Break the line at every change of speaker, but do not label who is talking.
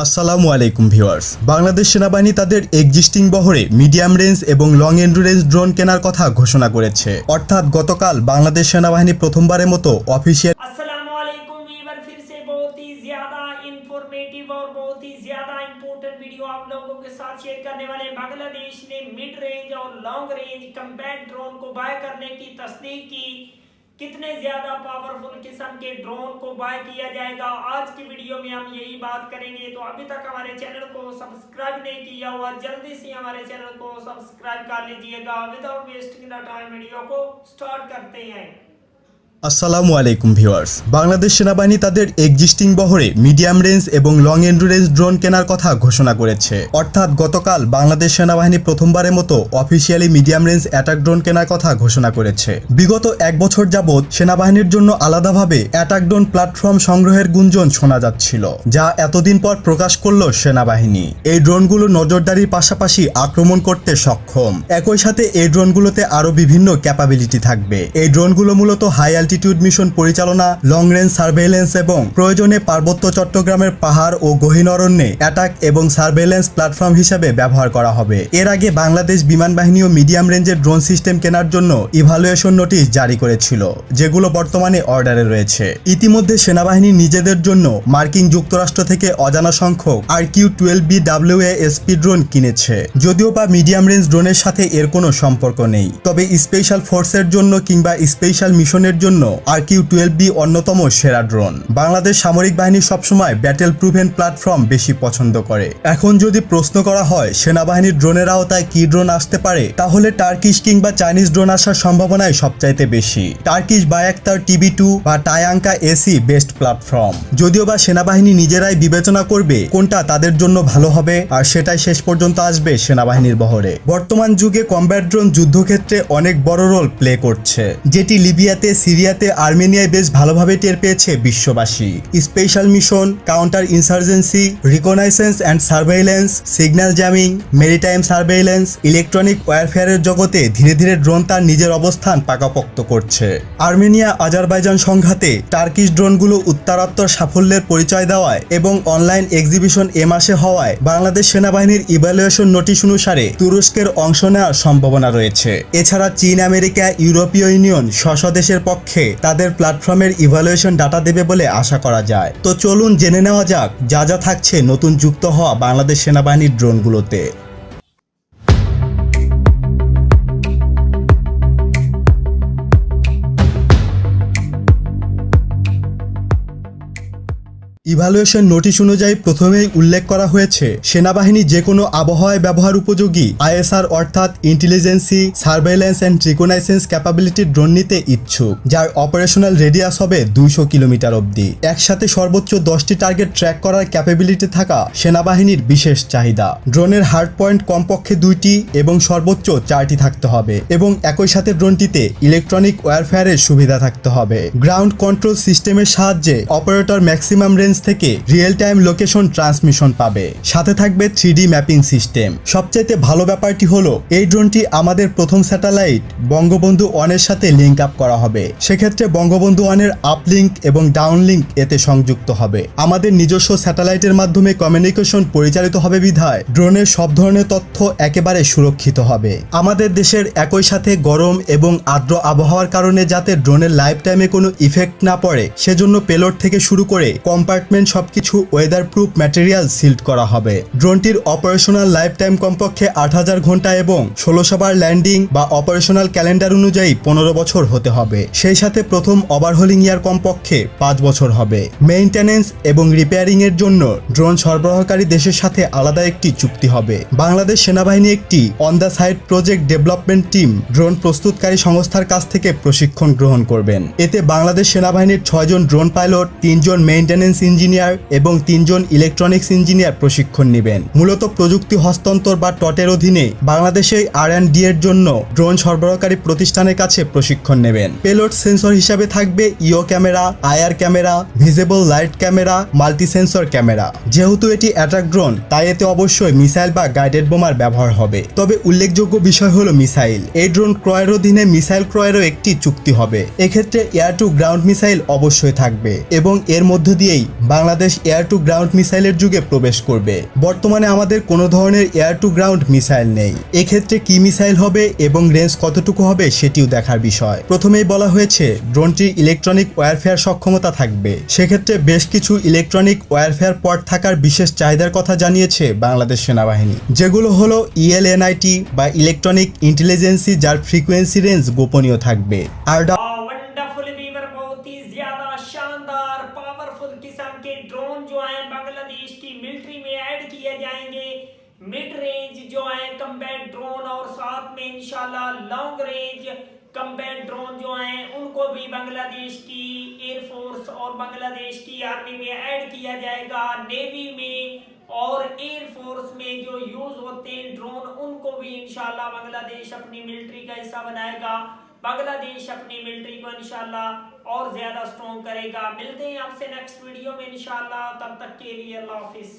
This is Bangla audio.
আসসালামু আলাইকুম ভিউয়ার্স। বাংলাদেশ সেনাবাহিনী তাদের এক্সিস্টিং বহরে মিডিয়াম রেঞ্জ এবং লং এন্ডুরেন্স ড্রোন কেনার কথা ঘোষণা করেছে। অর্থাৎ গতকাল বাংলাদেশ সেনাবাহিনী প্রথমবারের মতো অফিসিয়াল
अस्सलामुअलैकुम वीवर, फिर से बहुत ही ज्यादा इंफॉर्मेटिव और बहुत ही ज्यादा इंपॉर्टेंट वीडियो आप लोगों के साथ शेयर करने वाले। बांग्लादेश ने मिड रेंज और लॉन्ग रेंज कम्बैट ड्रोन को बाय करने की तस्दीक की। कितने ज्यादा पावरफुल किस्म के ड्रोन को बाय किया जाएगा, आज की वीडियो में हम यही बात करेंगे। तो अभी तक हमारे चैनल को सब्सक्राइब नहीं किया हुआ, जल्दी से हमारे चैनल को सब्सक्राइब कर लीजिएगा। Without wasting the time video को स्टार्ट करते हैं।
আসসালামু আলাইকুম ভিউয়ার্স। বাংলাদেশ সেনাবাহিনী তাদের এক্সিস্টিং বহরে মিডিয়াম রেঞ্জ এবং লং এন্ডুরেন্স ড্রোন কেনার কথা ঘোষণা করেছে। অর্থাৎ গতকাল বাংলাদেশ সেনাবাহিনী প্রথমবারের মতো officially medium range attack drone কেনার কথা ঘোষণা করেছে। বিগত এক বছর যাবৎ সেনাবাহিনীর জন্য আলাদাভাবে অ্যাটাক ড্রোন প্ল্যাটফর্ম সংগ্রহের গুঞ্জন শোনা যাচ্ছিল, যা এতদিন পর প্রকাশ করল সেনাবাহিনী। এই ড্রোনগুলো নজরদারির পাশাপাশি আক্রমণ করতে সক্ষম। একই সাথে এই ড্রোনগুলোতে আরও বিভিন্ন ক্যাপাবিলিটি থাকবে। এই ড্রোনগুলো মূলত হাই অ্যালটিটিউড মিশন পরিচালনা, লং রেঞ্জ সার্ভেইলেন্স এবং প্রয়োজনে পার্বত্য চট্টগ্রামের পাহাড় ও গহীন অরণ্যে অ্যাটাক এবং সার্ভেইলেন্স প্ল্যাটফর্ম হিসেবে ব্যবহার করা হবে। এর আগে বাংলাদেশ বিমান বাহিনীও মিডিয়াম রেঞ্জের ড্রোন সিস্টেম কেনার জন্য ইভালুয়েশন নোটিশ জারি করেছিল, যেগুলো বর্তমানে অর্ডারে রয়েছে। ইতিমধ্যে সেনাবাহিনী নিজেদের জন্য মার্কিন যুক্তরাষ্ট্র থেকে অজানা সংখ্যক RQ-12B-WA-SP ড্রোন কিনেছে। যদিও বা মিডিয়াম রেঞ্জ ড্রোনের সাথে এর কোনো সম্পর্ক নেই, তবে স্পেশাল ফোর্সের জন্য কিংবা স্পেশাল মিশনের জন্য RQ-12B অন্যতম সেরা ড্রোন। বাংলাদেশ সামরিক বাহিনী সবসময় ব্যাটেল প্রুভেন প্ল্যাটফর্ম বেশি পছন্দ করে। এখন যদি প্রশ্ন করা হয় সেনাবাহিনীর ড্রোনের আওতায় কি ড্রোন আসতে পারে, তাহলে টার্কিশ কিংবা চাইনিজ ড্রোন আসার সম্ভাবনাই সবচাইতে বেশি। টার্কিশ বায়াক্তার TB2 বা টায়াঙ্কা AC বেস্ট প্ল্যাটফর্ম। যদিও বা সেনাবাহিনী নিজেরাই বিবেচনা করবে কোনটা তাদের জন্য ভালো হবে, আর সেটাই শেষ পর্যন্ত আসবে সেনাবাহিনীর বহরে। বর্তমান যুগে কমব্যাট ড্রোন যুদ্ধক্ষেত্রে অনেক বড় রোল প্লে করছে, যেটি লিবিয়াতে, সিরিয়াতে, আর্মেনিয়ায় বেশ ভালোভাবে টের পেয়েছে বিশ্ববাসী। Special mission, counter insurgency, reconnaissance and surveillance, signal jamming, maritime surveillance, electronic ওয়ারফেয়ারের জগতে ধীরে ধীরে ড্রোন তার নিজের অবস্থান পাকাপোক্ত করছে। আর্মেনিয়া আজারবাইজান সংঘাতে টার্কিশ ড্রোনগুলো উত্তরোত্তর সাফল্যের পরিচয় দেওয়ায় এবং অনলাইন এক্সিবিশন এ মাসে হওয়ায় বাংলাদেশ সেনাবাহিনীর ইভ্যালুয়েশন নোটিশ অনুসারে তুরস্কের অংশ নেওয়ার সম্ভাবনা রয়েছে। এছাড়া চীন, আমেরিকা, ইউরোপীয় ইউনিয়ন স্ব দেশের পক্ষে তাদের প্ল্যাটফর্মের ইভ্যালুয়েশন ডাটা দেবে বলে আশা করা যায়। তো চলুন জেনে নেওয়া যাক যা যা থাকছে নতুন যুক্ত হওয়া বাংলাদেশ সেনাবাহিনীর ড্রোনগুলোতে। ইভালুয়েশন নোটিশ অনুযায়ী প্রথমেই উল্লেখ করা হয়েছে সেনাবাহিনী যে কোনো আবহাওয়ায় ব্যবহার উপযোগী ISR অর্থাৎ ইন্টেলিজেন্সি, সার্ভেইলেন্স অ্যান্ড রিকনাইসেন্স ক্যাপাবিলিটি ড্রোন নিতে ইচ্ছুক, যার অপারেশনাল রেডিয়াস হবে 200 কিলোমিটার অবধি। একসাথে সর্বোচ্চ 10টি টার্গেট ট্র্যাক করার ক্যাপাবিলিটি থাকা সেনাবাহিনীর বিশেষ চাহিদা। ড্রোনের হার্ড পয়েন্ট কমপক্ষে 2টি এবং সর্বোচ্চ 4টি থাকতে হবে, এবং একই সাথে ড্রোনটিতে ইলেকট্রনিক ওয়ারফেয়ারের সুবিধা থাকতে হবে। গ্রাউন্ড কন্ট্রোল সিস্টেমের সাহায্যে অপারেটর ম্যাক্সিমাম রেঞ্জ থেকে রিয়েল টাইম লোকেশন ট্রান্সমিশন পাবে। সাথে থাকবে 3D ম্যাপিং সিস্টেম। সবচাইতে ভালো ব্যাপারটি হলো এই ড্রোনটি আমাদের প্রথম স্যাটেলাইট বঙ্গবন্ধু 1 এর সাথে লিঙ্ক আপ করা হবে। সেক্ষেত্রে বঙ্গবন্ধু 1 এর আপলিঙ্ক এবং ডাউনলিঙ্ক এতে সংযুক্ত হবে। আমাদের নিজস্ব স্যাটেলাইটের মাধ্যমে কমিউনিকেশন পরিচালিত হবে বিধায় ড্রোনের সব ধরনের তথ্য একেবারে সুরক্ষিত হবে। আমাদের দেশের একই সাথে গরম এবং আর্দ্র আবহাওয়ার কারণে যাতে ড্রোনের লাইফ টাইমে কোনো ইফেক্ট না পড়ে, সেজন্য পেলোড থেকে শুরু করে কম্পার্টমেন্ট সবকিছু ওয়েদার প্রুফ ম্যাটেরিয়াল সিল্ড করা হবে। ড্রোনটির অপারেশনাল লাইফ টাইম কমপক্ষে 8000 ঘন্টা এবং 1600 বার ল্যান্ডিং বা অপারেশনাল ক্যালেন্ডার অনুযায়ী 15 বছর হতে হবে। সেই সাথে প্রথম ওভারহোলিং ইয়ার কমপক্ষে 5 বছর হবে। মেইনটেনেন্স এবং রিপেয়ারিং এর জন্য ড্রোন সরবরাহকারী দেশের সাথে আলাদা একটি চুক্তি হবে। বাংলাদেশ সেনাবাহিনী একটি on the side project development team drone প্রস্তুতকারী সংস্থার কাছ থেকে প্রশিক্ষণ গ্রহণ করবেন। এতে বাংলাদেশ সেনাবাহিনীর 6 জন ড্রোন পাইলট, 3 জন মেইনটেনেন্স ইঞ্জিনিয়ার এবং 3 জন ইলেকট্রনিক্স ইঞ্জিনিয়ার প্রশিক্ষণ নেবেন। মূলত প্রযুক্তি হস্তান্তর বা টটের অধীনে বাংলাদেশে R&D এর জন্য ড্রোন সরবরাহকারী প্রতিষ্ঠানের কাছে প্রশিক্ষণ নেবেন। পেলোড সেন্সর হিসাবে থাকবে ইও camera, IR camera, visible light camera, multi sensor camera. যেহেতু এটি অ্যাটাক ড্রোন, তাই এতে অবশ্যই মিসাইল বা গাইডেড বোমার ব্যবহার হবে। তবে উল্লেখযোগ্য বিষয় হলো মিসাইল। এই ড্রোন ক্রয়ের অধীনে মিসাইল ক্রয়েরও একটি চুক্তি হবে। এক্ষেত্রে এয়ার টু গ্রাউন্ড মিসাইল অবশ্যই থাকবে এবং এর মধ্য দিয়েই বাংলাদেশ এয়ার টু গ্রাউন্ড মিসাইলের যুগে প্রবেশ করবে। বর্তমানে আমাদের কোনো ধরনের এয়ার টু গ্রাউন্ড মিসাইল নেই। এক্ষেত্রে কি মিসাইল হবে এবং রেঞ্জ কতটুকু হবে সেটিও দেখার বিষয়। প্রথমেই বলা হয়েছে ড্রোনটির ইলেকট্রনিক ওয়্যারফেয়ার সক্ষমতা থাকবে। সেক্ষেত্রে বেশ কিছু ইলেকট্রনিক ওয়্যারফেয়ার পড থাকার বিশেষ চাহিদার কথা জানিয়েছে বাংলাদেশ সেনাবাহিনী, যেগুলো হলো ELNIT বা ইলেকট্রনিক ইন্টেলিজেন্সি, যার ফ্রিকোয়েন্সি রেঞ্জ গোপনীয় থাকবে। আর
वंडरफुल वीवर, बहुत ही ज्यादा शानदार पावरफुल किस्म के ड्रोन जो हैं बांग्लादेश की मिलिट्री में ऐड किए जाएंगे। मिड रेंज जो है कम्बैट ड्रोन और साथ में इंशाल्लाह लॉन्ग रेंज कम्बैट ड्रोन जो हैं उनको भी बांग्लादेश की एयरफोर्स और बांग्लादेश की आर्मी में ऐड किया जाएगा। नेवी में और एयरफोर्स में जो यूज होते हैं ड्रोन उनको भी इंशाल्लाह बांग्लादेश अपनी मिलिट्री का हिस्सा बनाएगा। बांग्लादेश अपनी मिलिट्री को इंशाल्लाह और ज्यादा स्ट्रॉन्ग करेगा। मिलते हैं आपसे नेक्स्ट वीडियो में इंशाल्लाह, तब तक के लिए अल्लाह हाफिज।